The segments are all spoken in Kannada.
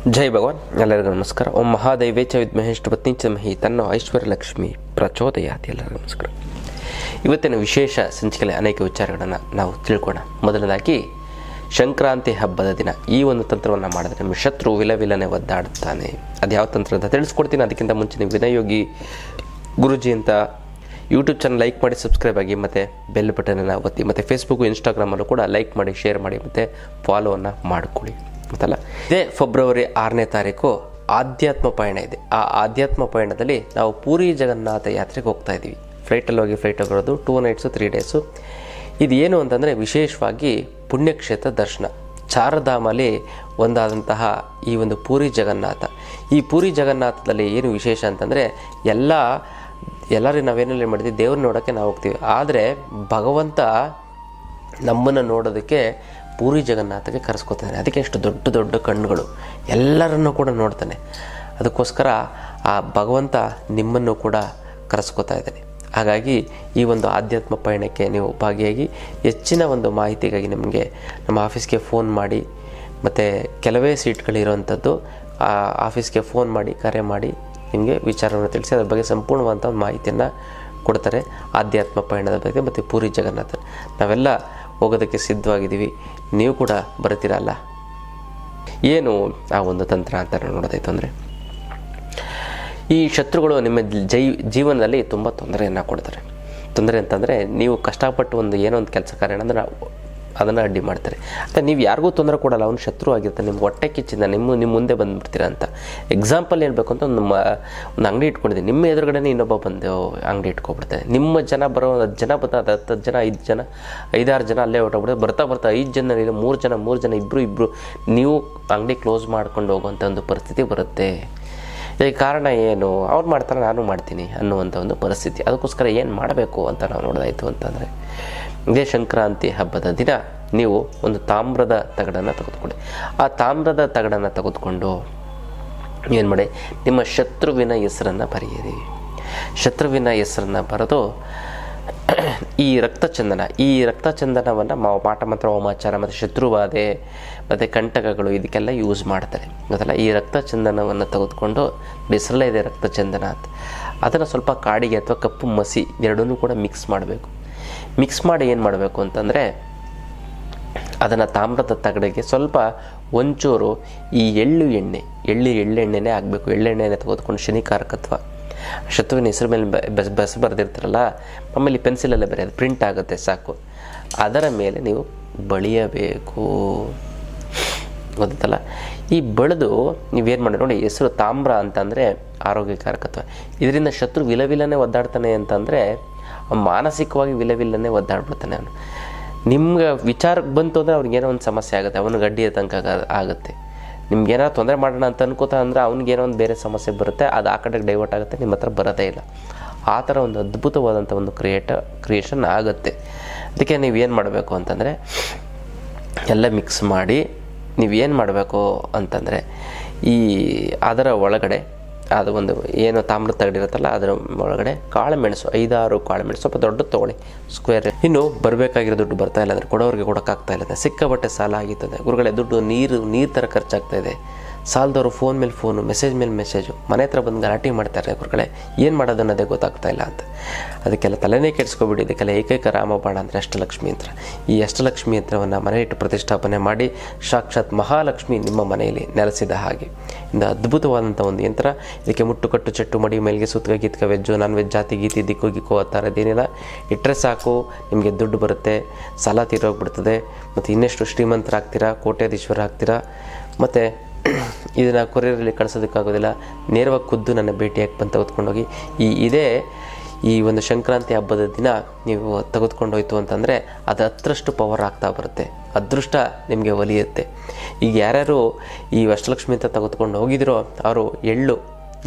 ಜೈ ಭಗವಾನ್. ಎಲ್ಲರಿಗೂ ನಮಸ್ಕಾರ. ಓಂ ಮಹಾದೈವೇಚ ವಿದ್ಮಹೇ ಪತ್ನಿ ಚಮಹಿ ತನ್ನೋ ಐಶ್ವರ್ಯಲಕ್ಷ್ಮಿ ಪ್ರಚೋದಯಾತಿ. ಎಲ್ಲರಿಗೂ ನಮಸ್ಕಾರ. ಇವತ್ತಿನ ವಿಶೇಷ ಸಂಚಿಕೆಯಲ್ಲಿ ಅನೇಕ ವಿಚಾರಗಳನ್ನು ನಾವು ತಿಳ್ಕೋಣ. ಮೊದಲನೇದಾಗಿ ಸಂಕ್ರಾಂತಿ ಹಬ್ಬದ ದಿನ ಈ ಒಂದು ತಂತ್ರವನ್ನು ಮಾಡಿದ್ರೆ ನಿಮ್ಮ ಶತ್ರು ವಿಲವಿಲನೆ ಒದ್ದಾಡುತ್ತಾನೆ. ಅದು ಯಾವ ತಂತ್ರ ಅಂತ ತಿಳಿಸ್ಕೊಡ್ತೀನಿ. ಅದಕ್ಕಿಂತ ಮುಂಚೆ ನೀವು ವಿನಯೋಗಿ ಗುರುಜಿ ಅಂತ ಯೂಟ್ಯೂಬ್ ಚಾನಲ್ ಲೈಕ್ ಮಾಡಿ, ಸಬ್ಸ್ಕ್ರೈಬ್ ಆಗಿ, ಮತ್ತು ಬೆಲ್ ಬಟನನ್ನು ಒತ್ತಿ, ಮತ್ತು ಫೇಸ್ಬುಕ್ಕು ಇನ್ಸ್ಟಾಗ್ರಾಮಲ್ಲೂ ಕೂಡ ಲೈಕ್ ಮಾಡಿ, ಶೇರ್ ಮಾಡಿ, ಮತ್ತು ಫಾಲೋವನ್ನು ಮಾಡಿಕೊಡಿ ಅಂತಲ್ಲ. ಇದೇ ಫೆಬ್ರವರಿ 6ನೇ ತಾರೀಕು ಆಧ್ಯಾತ್ಮ ಪಯಣ ಇದೆ. ಆ ಆಧ್ಯಾತ್ಮ ಪಯಣದಲ್ಲಿ ನಾವು ಪೂರಿ ಜಗನ್ನಾಥ ಯಾತ್ರೆಗೆ ಹೋಗ್ತಾ ಇದ್ದೀವಿ. ಫ್ಲೈಟಲ್ಲಿ ಹೋಗಿ ಫ್ಲೈಟ್ ಹೋಗೋದು 2 ನೈಟ್ಸು 3 ಡೇಸು. ಇದು ಏನು ಅಂತಂದರೆ ವಿಶೇಷವಾಗಿ ಪುಣ್ಯಕ್ಷೇತ್ರ ದರ್ಶನ. ಚಾರಧಾಮಲ್ಲಿ ಒಂದಾದಂತಹ ಈ ಒಂದು ಪೂರಿ ಜಗನ್ನಾಥ. ಈ ಪೂರಿ ಜಗನ್ನಾಥದಲ್ಲಿ ಏನು ವಿಶೇಷ ಅಂತಂದರೆ ಎಲ್ಲರೂ ನಾವೇನೆಲ್ಲ ಮಾಡಿದ್ವಿ, ದೇವ್ರನ್ನ ನೋಡೋಕ್ಕೆ ನಾವು ಹೋಗ್ತೀವಿ. ಆದರೆ ಭಗವಂತ ನಮ್ಮನ್ನು ನೋಡೋದಕ್ಕೆ ಪೂರಿ ಜಗನ್ನಾಥಕ್ಕೆ ಕರೆಸ್ಕೊತಾನೆ. ಅದಕ್ಕೆ ಎಷ್ಟು ದೊಡ್ಡ ದೊಡ್ಡ ಕಣ್ಣುಗಳು, ಎಲ್ಲರನ್ನೂ ಕೂಡ ನೋಡ್ತಾನೆ. ಅದಕ್ಕೋಸ್ಕರ ಆ ಭಗವಂತ ನಿಮ್ಮನ್ನು ಕೂಡ ಕರೆಸ್ಕೊತಾ ಇದ್ದಾನೆ. ಹಾಗಾಗಿ ಈ ಒಂದು ಆಧ್ಯಾತ್ಮ ಪಯಣಕ್ಕೆ ನೀವು ಭಾಗಿಯಾಗಿ ಹೆಚ್ಚಿನ ಒಂದು ಮಾಹಿತಿಗಾಗಿ ನಿಮಗೆ ನಮ್ಮ ಆಫೀಸ್ಗೆ ಫೋನ್ ಮಾಡಿ, ಮತ್ತು ಕೆಲವೇ ಸೀಟ್ಗಳಿರೋವಂಥದ್ದು ಆ ಆಫೀಸ್ಗೆ ಫೋನ್ ಮಾಡಿ, ಕರೆ ಮಾಡಿ ನಿಮಗೆ ವಿಚಾರವನ್ನು ತಿಳಿಸಿ ಅದ್ರ ಬಗ್ಗೆ ಸಂಪೂರ್ಣವಾದಂಥ ಮಾಹಿತಿಯನ್ನು ಕೊಡ್ತಾರೆ. ಆಧ್ಯಾತ್ಮ ಪಯಣದ ಬಗ್ಗೆ ಮತ್ತು ಪೂರಿ ಜಗನ್ನಾಥ ನಾವೆಲ್ಲ ಹೋಗೋದಕ್ಕೆ ಸಿದ್ಧವಾಗಿದ್ದೀವಿ. ನೀವು ಕೂಡ ಬರ್ತೀರಲ್ಲ. ಏನು ಆ ಒಂದು ತಂತ್ರ ಅಂತ ನೋಡೋದಾಯ್ತು ಅಂದರೆ, ಈ ಶತ್ರುಗಳು ನಿಮ್ಮ ಜೀವನದಲ್ಲಿ ತುಂಬ ತೊಂದರೆಯನ್ನು ಕೊಡ್ತಾರೆ. ತೊಂದರೆ ಅಂತಂದರೆ ನೀವು ಕಷ್ಟಪಟ್ಟು ಏನೋ ಒಂದು ಕೆಲಸ ಕಾರ್ಯ ಅಂದರೆ ಅದನ್ನು ಅಡ್ಡಿ ಮಾಡ್ತಾರೆ. ಅಥವಾ ನೀವು ಯಾರಿಗೂ ತೊಂದರೆ ಕೊಡಲ್ಲ, ಅವ್ನು ಶತ್ರು ಆಗಿರ್ತಾನೆ. ನಿಮ್ಗೆ ಹೊಟ್ಟೆ ಕಿಚ್ಚಿಂದ ನಿಮ್ಮ ಮುಂದೆ ಬಂದುಬಿಡ್ತೀರ ಅಂತ. ಎಕ್ಸಾಂಪಲ್ ಹೇಳ್ಬೇಕು ಅಂತ ಒಂದು ಅಂಗಡಿ ಇಟ್ಕೊಂಡಿದ್ದೀನಿ. ನಿಮ್ಮ ಎದುರುಗಡೆ ಇನ್ನೊಬ್ಬ ಬಂದು ಅಂಗಡಿ ಇಟ್ಕೊಬಿಡ್ತಾರೆ. ನಿಮ್ಮ ಜನ ಬರೋ 10 ಜನ ಬರ್ತಾರೆ, 10 ಜನ 5 ಜನ 5-6 ಜನ ಅಲ್ಲೇ ಹೊಟ್ಟೋಗ್ಬಿಡ್ತಾರೆ. ಬರ್ತಾ 5 ಜನ ಇಲ್ಲ 3 ಜನ ಇಬ್ಬರು ನೀವು ಅಂಗಡಿ ಕ್ಲೋಸ್ ಮಾಡ್ಕೊಂಡು ಹೋಗುವಂಥ ಒಂದು ಪರಿಸ್ಥಿತಿ ಬರುತ್ತೆ. ಇದಕ್ಕೆ ಕಾರಣ ಏನು? ಅವ್ರು ಮಾಡ್ತಾರೆ, ನಾನು ಮಾಡ್ತೀನಿ ಅನ್ನುವಂಥ ಒಂದು ಪರಿಸ್ಥಿತಿ. ಅದಕ್ಕೋಸ್ಕರ ಏನು ಮಾಡಬೇಕು ಅಂತ ನಾವು ನೋಡೋದಾಯಿತು ಅಂತಂದರೆ, ಇದೇ ಸಂಕ್ರಾಂತಿ ಹಬ್ಬದ ದಿನ ನೀವು ಒಂದು ತಾಮ್ರದ ತಗಡನ್ನು ತೆಗೆದುಕೊಳ್ಳಿ. ಆ ತಾಮ್ರದ ತಗಡನ್ನು ತೆಗೆದುಕೊಂಡು ಏನು ಮಾಡಿ, ನಿಮ್ಮ ಶತ್ರುವಿನ ಹೆಸರನ್ನು ಬರೆಯಿರಿ. ಶತ್ರುವಿನ ಹೆಸರನ್ನು ಬರೆದು ಈ ರಕ್ತಚಂದನವನ್ನು ಮಾಟ ಮಂತ್ರ, ಹೋಮಾಚಾರ ಮತ್ತು ಶತ್ರುವಾದೆ ಮತ್ತು ಕಂಟಕಗಳು ಇದಕ್ಕೆಲ್ಲ ಯೂಸ್ ಮಾಡ್ತಾರೆ ಗೊತ್ತಲ್ಲ. ಈ ರಕ್ತಚಂದನವನ್ನು ತೆಗೆದುಕೊಂಡು, ಹೆಸರಲ್ಲೇ ಇದೆ ರಕ್ತಚಂದನ ಅಂತ, ಅದನ್ನು ಸ್ವಲ್ಪ ಕಾಡಿಗೆ ಅಥವಾ ಕಪ್ಪು ಮಸಿ ಎರಡನ್ನೂ ಕೂಡ ಮಿಕ್ಸ್ ಮಾಡಬೇಕು. ಮಿಕ್ಸ್ ಮಾಡಿ ಏನು ಮಾಡಬೇಕು ಅಂತಂದರೆ, ಅದನ್ನು ತಾಮ್ರದ ತಗಡಿಗೆ ಸ್ವಲ್ಪ ಒಂಚೂರು ಈ ಎಳ್ಳೆಣ್ಣೆನೇ ಆಗಬೇಕು. ಎಳ್ಳೆಣ್ಣೆನೇ ತೆಗೆದುಕೊಂಡು ಶನಿಕಾರಕತ್ವ, ಶತ್ರುವಿನ ಹೆಸರು ಮೇಲೆ ಬಸ್ ಬರೆದಿರ್ತಾರಲ್ಲ, ಆಮೇಲೆ ಪೆನ್ಸಿಲಲ್ಲೇ ಬರೆಯೋದು, ಪ್ರಿಂಟ್ ಆಗುತ್ತೆ ಸಾಕು. ಅದರ ಮೇಲೆ ನೀವು ಬಳಿಯಬೇಕು ಗೊತ್ತಲ್ಲ. ಈ ಬಳಿದು ನೀವೇನು ಮಾಡಿ ನೋಡಿ, ಹೆಸರು ತಾಮ್ರ ಅಂತಂದರೆ ಆರೋಗ್ಯಕಾರಕತ್ವ. ಇದರಿಂದ ಶತ್ರು ವಿಲವಿಲನೆ ಒದ್ದಾಡ್ತಾನೆ ಅಂತಂದರೆ ಮಾನಸಿಕವಾಗಿ ವಿಲವಿಲ್ಲನೆ ಒದ್ದಾಡ್ಬಿಡ್ತಾನೆ. ಅವನು ನಿಮ್ಗೆ ವಿಚಾರಕ್ಕೆ ಬಂತು ಅಂದರೆ ಅವ್ನಿಗೇನೋ ಒಂದು ಸಮಸ್ಯೆ ಆಗುತ್ತೆ, ಅವನಿಗೆ ಅಡ್ಡಿ ತನಕ ಆಗುತ್ತೆ. ನಿಮ್ಗೇನಾರು ತೊಂದರೆ ಮಾಡೋಣ ಅಂತ ಅನ್ಕೋತಾ ಅಂದರೆ ಅವ್ನಿಗೇನೋ ಒಂದು ಬೇರೆ ಸಮಸ್ಯೆ ಬರುತ್ತೆ, ಅದು ಆ ಕಡೆಗೆ ಡೈವರ್ಟ್ ಆಗುತ್ತೆ, ನಿಮ್ಮ ಹತ್ರ ಬರೋದೇ ಇಲ್ಲ. ಆ ಥರ ಒಂದು ಅದ್ಭುತವಾದಂಥ ಒಂದು ಕ್ರಿಯೇಷನ್ ಆಗುತ್ತೆ. ಅದಕ್ಕೆ ನೀವೇನು ಮಾಡಬೇಕು ಅಂತಂದರೆ, ಎಲ್ಲ ಮಿಕ್ಸ್ ಮಾಡಿ ನೀವೇನು ಮಾಡಬೇಕು ಅಂತಂದರೆ, ಅದರ ಒಳಗಡೆ ಅದು ಒಂದು ಏನು ತಾಮ್ರ ತಗಡಿರುತ್ತಲ್ಲ, ಅದರ ಒಳಗಡೆ ಕಾಳುಮೆಣಸು 5-6 ಕಾಳುಮೆಣಸು ಸ್ವಲ್ಪ ದೊಡ್ಡ ತೊಗೊಳ್ಳಿ, ಸ್ಕ್ವೇರ್. ಇನ್ನು ಬರಬೇಕಾಗಿರೋ ದುಡ್ಡು ಬರ್ತಾ ಇಲ್ಲ ಅಂದರೆ, ಕೊಡೋರಿಗೆ ಕೊಡೋಕ್ಕಾಗ್ತಾ ಇಲ್ಲ, ಸಿಕ್ಕಾಬಟ್ಟೆ ಸಾಲ ಆಗಿರ್ತದೆ. ಗುರುಗಳೇ, ದುಡ್ಡು ನೀರು ಥರ ಖರ್ಚಾಗ್ತಾ ಇದೆ. ಸಾಲದವರು ಫೋನ್ ಮೇಲೆ ಫೋನು, ಮೆಸೇಜ್ ಮೇಲೆ ಮೆಸೇಜು, ಮನೆ ಹತ್ರ ಬಂದು ಗಲಾಟೆ ಮಾಡ್ತಾರೆ. ಗುರುಗಳೇ, ಏನು ಮಾಡೋದು ಅನ್ನೋದೇ ಗೊತ್ತಾಗ್ತಾ ಇಲ್ಲ ಅಂತ. ಅದಕ್ಕೆಲ್ಲ ತಲೆನೇ ಕೆಡಿಸ್ಕೊಬಿಡಿ. ಇದಕ್ಕೆಲ್ಲ ಏಕೈಕ ರಾಮಬಾಣ ಅಂದರೆ ಅಷ್ಟಲಕ್ಷ್ಮಿ ಯಂತ್ರ. ಈ ಅಷ್ಟಲಕ್ಷ್ಮಿ ಯಂತ್ರವನ್ನು ಮನೆಯಿಟ್ಟು ಪ್ರತಿಷ್ಠಾಪನೆ ಮಾಡಿ, ಸಾಕ್ಷಾತ್ ಮಹಾಲಕ್ಷ್ಮಿ ನಿಮ್ಮ ಮನೆಯಲ್ಲಿ ನೆಲೆಸಿದ ಹಾಗೆ ಇಂದ ಅದ್ಭುತವಾದಂಥ ಒಂದು ಯಂತ್ರ. ಇದಕ್ಕೆ ಮುಟ್ಟು ಕಟ್ಟು ಚಟ್ಟು ಮಡಿ ಮೇಲಿಗೆ ಸುತ್ತಗ ಗೀತ್ಕ ವೆಜ್ಜು ನಾನ್ ವೆಜ್ ಜಾತಿ ಗೀತಿ ದಿಕ್ಕು ಗಿಕ್ಕು ಆ ಥರದ್ದೇನಿಲ್ಲ. ಇಟ್ಟರೆ ಸಾಕು, ನಿಮಗೆ ದುಡ್ಡು ಬರುತ್ತೆ, ಸಾಲ ತೀರೋಗ್ಬಿಡ್ತದೆ, ಮತ್ತು ಇನ್ನೆಷ್ಟು ಶ್ರೀಮಂತರಾಗ್ತೀರಾ, ಕೋಟ್ಯಾಧೀಶ್ವರ ಆಗ್ತೀರಾ. ಮತ್ತು ಇದನ್ನು ಕೊರಿಯರಲ್ಲಿ ಕಳಿಸೋದಕ್ಕಾಗೋದಿಲ್ಲ, ನೇರವಾಗಿ ಖುದ್ದು ನನ್ನ ಭೇಟಿಯಾಗಿ ಬಂದು ತೆಗೆದುಕೊಂಡೋಗಿ ಈ ಒಂದು ಸಂಕ್ರಾಂತಿ ಹಬ್ಬದ ದಿನ ನೀವು ತೆಗೆದುಕೊಂಡೋಯ್ತು ಅಂತಂದರೆ ಅದು 10ರಷ್ಟು ಪವರ್ ಆಗ್ತಾ ಬರುತ್ತೆ. ಅದೃಷ್ಟ ನಿಮಗೆ ಒಲಿಯುತ್ತೆ. ಈಗ ಯಾರ್ಯಾರು ಈ ಅಷ್ಟಲಕ್ಷ್ಮಿ ಅಂತ ತೆಗೆದುಕೊಂಡು ಹೋಗಿದ್ರೋ ಅವರು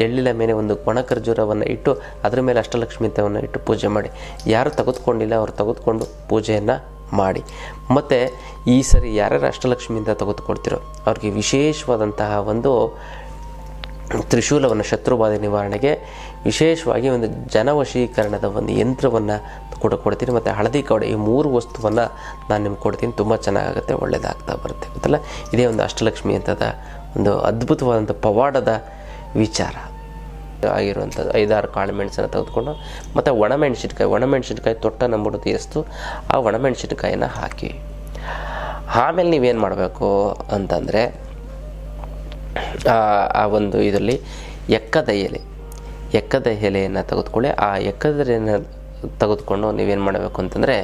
ಎಳ್ಳಿನ ಮೇಲೆ ಒಂದು ಒಣ ಖರ್ಜೂರವನ್ನು ಇಟ್ಟು ಅದರ ಮೇಲೆ ಅಷ್ಟಲಕ್ಷ್ಮಿ ಅಂತವನ್ನು ಇಟ್ಟು ಪೂಜೆ ಮಾಡಿ. ಯಾರು ತೆಗೆದುಕೊಂಡಿಲ್ಲ ಅವರು ತೆಗೆದುಕೊಂಡು ಪೂಜೆಯನ್ನು ಮಾಡಿ. ಮತ್ತು ಈ ಸರಿ ಯಾರ್ಯಾರು ಅಷ್ಟಲಕ್ಷ್ಮಿಯಿಂದ ತೆಗೆದುಕೊಳ್ತಿರೋ ಅವ್ರಿಗೆ ವಿಶೇಷವಾದಂತಹ ಒಂದು ತ್ರಿಶೂಲವನ್ನು, ಶತ್ರುಬಾಧೆ ನಿವಾರಣೆಗೆ ವಿಶೇಷವಾಗಿ ಒಂದು ಜನವಶೀಕರಣದ ಒಂದು ಯಂತ್ರವನ್ನು ಕೊಡ್ತೀನಿ. ಮತ್ತು ಹಳದಿ ಕವಡೆ, ಈ 3 ವಸ್ತುವನ್ನು ನಾನು ನಿಮ್ಗೆ ಕೊಡ್ತೀನಿ. ತುಂಬ ಚೆನ್ನಾಗುತ್ತೆ, ಒಳ್ಳೆಯದಾಗ್ತಾ ಬರುತ್ತೆ ಗೊತ್ತಲ್ಲ. ಇದೇ ಒಂದು ಅಷ್ಟಲಕ್ಷ್ಮಿ ಅಂತದ ಒಂದು ಅದ್ಭುತವಾದಂಥ ಪವಾಡದ ವಿಚಾರ ಆಗಿರುವಂಥದ್ದು. 5-6 ಕಾಳು ಮೆಣಸನ್ನು ತೆಗೆದುಕೊಂಡು ಮತ್ತು ಒಣಮೆಣಸಿನ್ಕಾಯಿ ತೊಟ್ಟ ನಂಬುಡುತ್ತೆ ಎಷ್ಟು ಆ ಒಣಮೆಣಸಿನ್ಕಾಯಿನ ಹಾಕಿ. ಆಮೇಲೆ ನೀವೇನು ಮಾಡಬೇಕು ಅಂತಂದರೆ ಆ ಒಂದು ಇದರಲ್ಲಿ ಎಕ್ಕದ ಎಲೆಯನ್ನು ತೆಗೆದುಕೊಳ್ಳಿ. ಆ ಎಕ್ಕದ ಎಲೆಯನ್ನು ತೆಗೆದುಕೊಂಡು ನೀವೇನು ಮಾಡಬೇಕು ಅಂತಂದರೆ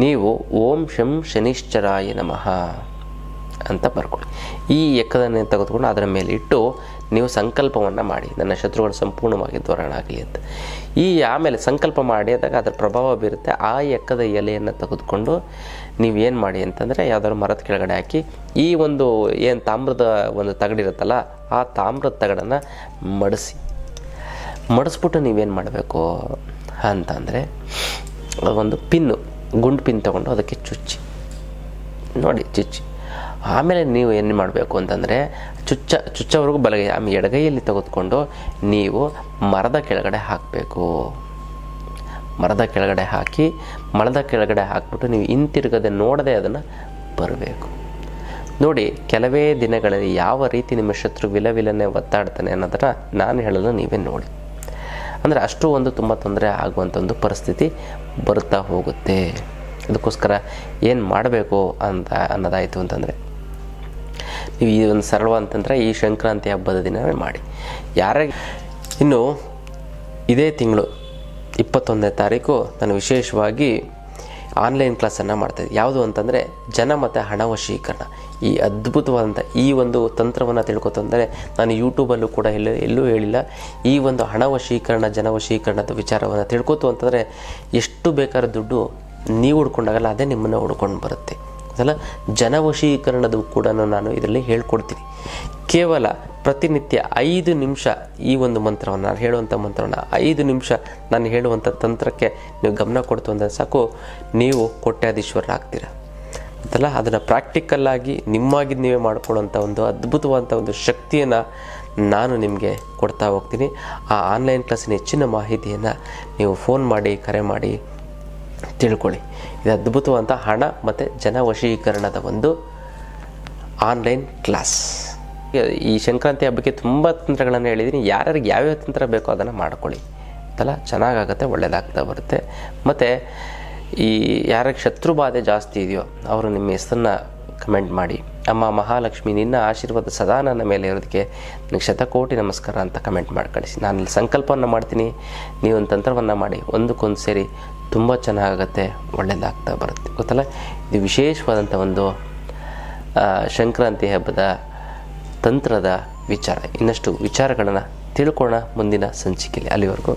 ನೀವು ಓಂ ಶಂ ಶನಿಶ್ಚರಾಯ ನಮಃ ಅಂತ ಬರ್ಕೊಳ್ಳಿ. ಈ ಎಕ್ಕದನ್ನು ತೆಗೆದುಕೊಂಡು ಅದರ ಮೇಲೆ ಇಟ್ಟು ನೀವು ಸಂಕಲ್ಪವನ್ನು ಮಾಡಿ, ನನ್ನ ಶತ್ರುಗಳು ಸಂಪೂರ್ಣವಾಗಿ ದೂರನಾಗಲಿ ಅಂತ. ಆಮೇಲೆ ಸಂಕಲ್ಪ ಮಾಡಿದಾಗ ಅದರ ಪ್ರಭಾವ ಬೀರುತ್ತೆ. ಆ ಎಕ್ಕದ ಎಲೆಯನ್ನು ತೆಗೆದುಕೊಂಡು ನೀವೇನು ಮಾಡಿ ಅಂತಂದರೆ ಯಾವುದಾದ್ರು ಮರದ ಕೆಳಗಡೆ ಹಾಕಿ, ಈ ಒಂದು ಏನು ತಾಮ್ರದ ಒಂದು ತಗಡಿರುತ್ತಲ್ಲ ಆ ತಾಮ್ರದ ತಗಡನ್ನು ಮಡಿಸ್ಬಿಟ್ಟು ನೀವೇನು ಮಾಡಬೇಕು ಅಂತಂದರೆ ಒಂದು ಗುಂಡು ಪಿನ್ ತೊಗೊಂಡು ಅದಕ್ಕೆ ಚುಚ್ಚಿ. ಆಮೇಲೆ ನೀವು ಏನು ಮಾಡಬೇಕು ಅಂತಂದರೆ ಚುಚ್ಚವರೆಗೂ ಬಲಗೈ, ಆಮೇಲೆ ಎಡಗೈಯಲ್ಲಿ ತೆಗೆದುಕೊಂಡು ನೀವು ಮರದ ಕೆಳಗಡೆ ಹಾಕಬೇಕು. ಮರದ ಕೆಳಗಡೆ ಹಾಕಿಬಿಟ್ಟು ನೀವು ಹಿಂತಿರುಗದೆ ನೋಡದೆ ಅದನ್ನು ಬರಬೇಕು. ನೋಡಿ, ಕೆಲವೇ ದಿನಗಳಲ್ಲಿ ಯಾವ ರೀತಿ ನಿಮ್ಮ ಶತ್ರು ವಿಲವಿಲನೆ ಒತ್ತಾಡ್ತಾನೆ ಅನ್ನೋದನ್ನು ನಾನು ಹೇಳಲು ನೀವೇ ನೋಡಿ. ಅಂದರೆ ಅಷ್ಟು ಒಂದು ತುಂಬ ತೊಂದರೆ ಆಗುವಂಥ ಒಂದು ಪರಿಸ್ಥಿತಿ ಬರ್ತಾ ಹೋಗುತ್ತೆ. ಅದಕ್ಕೋಸ್ಕರ ಏನು ಮಾಡಬೇಕು ಅನ್ನೋದಾಯಿತು ಅಂತಂದರೆ ನೀವು ಈ ಒಂದು ಸರಳವಂತಂದರೆ ಈ ಸಂಕ್ರಾಂತಿ ಹಬ್ಬದ ದಿನವೇ ಮಾಡಿ. ಇನ್ನು ಇದೇ ತಿಂಗಳು 21ನೇ ತಾರೀಕು ನಾನು ವಿಶೇಷವಾಗಿ ಆನ್ಲೈನ್ ಕ್ಲಾಸನ್ನು ಮಾಡ್ತಾಯಿದ್ದೆ. ಯಾವುದು ಅಂತಂದರೆ ಜನ ಮತ್ತು ಹಣ ವಶೀಕರಣ. ಈ ಅದ್ಭುತವಾದಂಥ ಈ ಒಂದು ತಂತ್ರವನ್ನು ತಿಳ್ಕೊತಂದರೆ ನಾನು ಯೂಟ್ಯೂಬಲ್ಲೂ ಕೂಡ ಎಲ್ಲೂ ಹೇಳಿಲ್ಲ. ಈ ಒಂದು ಹಣ ವಶೀಕರಣ ಜನ ವಶೀಕರಣದ ವಿಚಾರವನ್ನು ತಿಳ್ಕೊತು ಅಂತಂದರೆ ಎಷ್ಟು ಬೇಕಾದ್ರೂ ದುಡ್ಡು ನೀವು ಹುಡ್ಕೊಂಡಾಗಲ್ಲ, ಅದೇ ನಿಮ್ಮನ್ನು ಹುಡ್ಕೊಂಡು ಬರುತ್ತೆ. ಅದಲ್ಲ, ಜನವಶೀಕರಣದ ಕೂಡ ನಾನು ಇದರಲ್ಲಿ ಹೇಳ್ಕೊಡ್ತೀನಿ. ಕೇವಲ ಪ್ರತಿನಿತ್ಯ 5 ನಿಮಿಷ ಈ ಒಂದು ಮಂತ್ರವನ್ನು, ನಾನು ಹೇಳುವಂಥ ಮಂತ್ರವನ್ನು 5 ನಿಮಿಷ ನಾನು ಹೇಳುವಂಥ ತಂತ್ರಕ್ಕೆ ನೀವು ಗಮನ ಕೊಡ್ತು ಅಂದರೆ ಸಾಕು, ನೀವು ಕೋಟ್ಯಾಧೀಶ್ವರರಾಗ್ತೀರ ಅಂತಲ್ಲ. ಅದನ್ನು ಪ್ರಾಕ್ಟಿಕಲ್ಲಾಗಿ ನಿಮ್ಮಾಗಿ ನೀವೇ ಮಾಡ್ಕೊಳ್ಳುವಂಥ ಒಂದು ಅದ್ಭುತವಾದಂಥ ಒಂದು ಶಕ್ತಿಯನ್ನು ನಾನು ನಿಮಗೆ ಕೊಡ್ತಾ ಹೋಗ್ತೀನಿ. ಆ ಆನ್ಲೈನ್ ಕ್ಲಾಸಿನ ಹೆಚ್ಚಿನ ಮಾಹಿತಿಯನ್ನು ನೀವು ಫೋನ್ ಮಾಡಿ, ಕರೆ ಮಾಡಿ ತಿಳ್ಕೊಳ್ಳಿ. ಇದು ಅದ್ಭುತವಾದಂಥ ಹಣ ಮತ್ತು ಜನ ವಶೀಕರಣದ ಒಂದು ಆನ್ಲೈನ್ ಕ್ಲಾಸ್. ಈ ಸಂಕ್ರಾಂತಿ ಹಬ್ಬಕ್ಕೆ ತುಂಬ ತಂತ್ರಗಳನ್ನು ಹೇಳಿದ್ದೀನಿ. ಯಾರ್ಯಾರಿಗೆ ಯಾವ್ಯಾವ ತಂತ್ರ ಬೇಕೋ ಅದನ್ನು ಮಾಡ್ಕೊಳ್ಳಿ ಅಂತಲ್ಲ, ಚೆನ್ನಾಗಾಗುತ್ತೆ, ಒಳ್ಳೆಯದಾಗ್ತಾ ಬರುತ್ತೆ. ಮತ್ತು ಈ ಯಾರಿಗೆ ಶತ್ರು ಬಾಧೆ ಜಾಸ್ತಿ ಇದೆಯೋ ಅವರು ನಿಮ್ಮ ಹೆಸರನ್ನ ಕಮೆಂಟ್ ಮಾಡಿ, ಅಮ್ಮ ಮಹಾಲಕ್ಷ್ಮಿ ನಿನ್ನ ಆಶೀರ್ವಾದ ಸದಾ ನನ್ನ ಮೇಲೆ ಇರೋದಕ್ಕೆ ನನಗೆ ಶತಕೋಟಿ ನಮಸ್ಕಾರ ಅಂತ ಕಮೆಂಟ್ ಮಾಡಿ ಕಳಿಸಿ. ನಾನು ಇಲ್ಲಿ ಸಂಕಲ್ಪವನ್ನು ಮಾಡ್ತೀನಿ, ನೀವೊಂದು ತಂತ್ರವನ್ನು ಮಾಡಿ, ಒಂದಕ್ಕೊಂದು ಸೇರಿ ತುಂಬ ಚೆನ್ನಾಗುತ್ತೆ, ಒಳ್ಳೆಯದಾಗ್ತಾ ಬರುತ್ತೆ. ಗೊತ್ತಲ್ಲ, ಇದು ವಿಶೇಷವಾದಂಥ ಒಂದು ಸಂಕ್ರಾಂತಿ ಹಬ್ಬದ ತಂತ್ರದ ವಿಚಾರ. ಇನ್ನಷ್ಟು ವಿಚಾರಗಳನ್ನು ತಿಳ್ಕೊಳ್ಳೋಣ ಮುಂದಿನ ಸಂಚಿಕೆಯಲ್ಲಿ. ಅಲ್ಲಿವರೆಗೂ